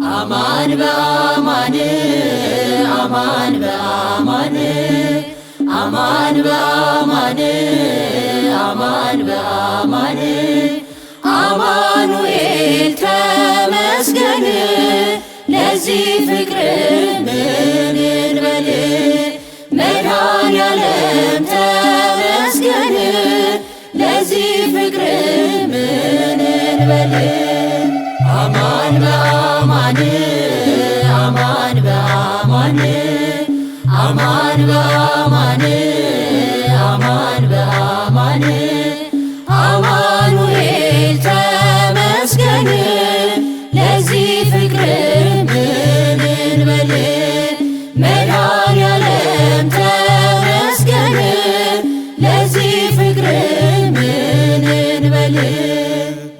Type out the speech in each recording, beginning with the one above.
አማን በአማን አማን በአማን አማን በአማን አማን በአማን አማኑኤል ተመስገን ለዚህ ፍቅር ምን እንበል መድኃኔዓለም ተመስገን ለዚህ ፍቅር ምን እንበል አማን በአማን አማን በአማን አማን በአማን አማን በአማን አማኑኤል ተመስገን ለዚህ ፍቅር ምን እንበል መድኃኔዓለም ተመስገን ለዚህ ፍቅር ምን እንበል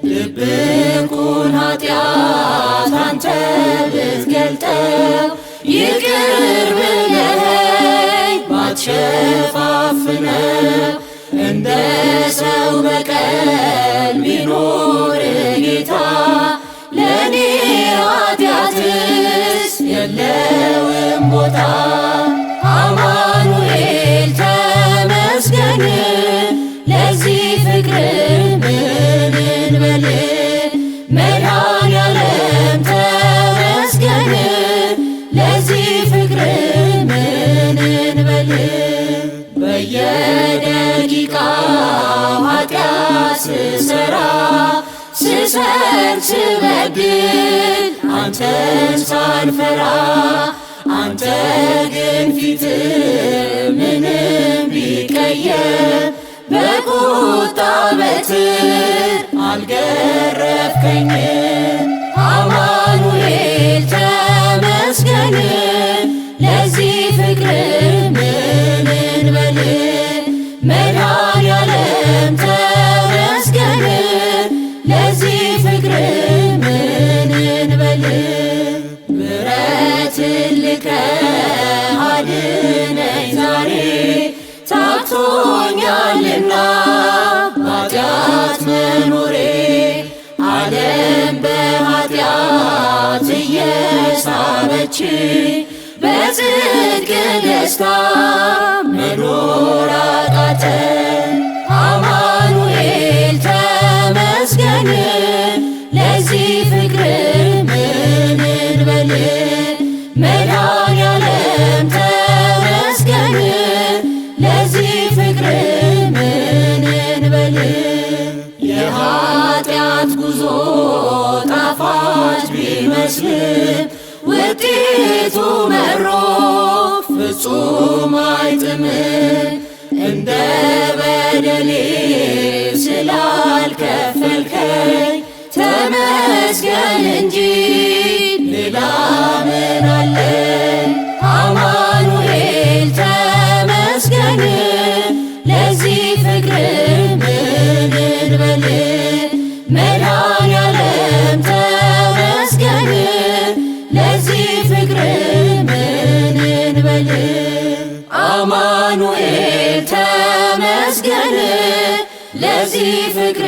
ድብቁን ኃጢአት አንተ ብትገልጠው ይቅር ብለኸኝ ባትሸፋፍነው እንደ ሰው በቀል ቢኖር ጌታ ለኔ ኃጢአትስ የለውም ቦታ አማኑኤል ተመስገን ለዚህ ፍቅር ምን እንበል መድኃኔዓለም ተመስገን ለዚህ ፍቅር ምን እንበል በየደቂቃው ኃጢአት ስሰራ ስሰርቅ ስበድል አንተን ሳልፈራ አንተ ግን ፊት ምንም ቢቀየር በቁጣ በትር አልገረፍከኝም አማኑኤል ተመስገን ለዚህ ፍቅር ምን እንበል መድኃኔዓለም ተመስገን ለዚህ ፍቅር ምን እንበል ምሕረትን ልከህ አድነኝ ዛሬ ታክቶኛልና በኃጢአት መኖሬ ዓለም በኃጢአት እየሳበች በጽድቅ ደስታ መኖር አቃተኝ አማኑኤል ተመስገን ለዚህ ፍቅር ምን እንበል መድኃኔዓለም ተመስገን ለዚህ ፍቅር ምን እንበል የኃጢአት ጉዞ ጣፋጭ ቢመስልም ውጤቱ መሮ ፍጹም አይጥምም እንደ በደሌ ስላልከፈልከኝ ተመስገን እንጂ ሌላ ምን አለኝ አማኑኤል ተመስገን ለዚህ ፍቅር ምን እንበል መድኃኔዓለም ተመስገን ለዚህ ፍቅር ምን እንበል አማኑኤል ተመስገን ለዚህ ፍቅር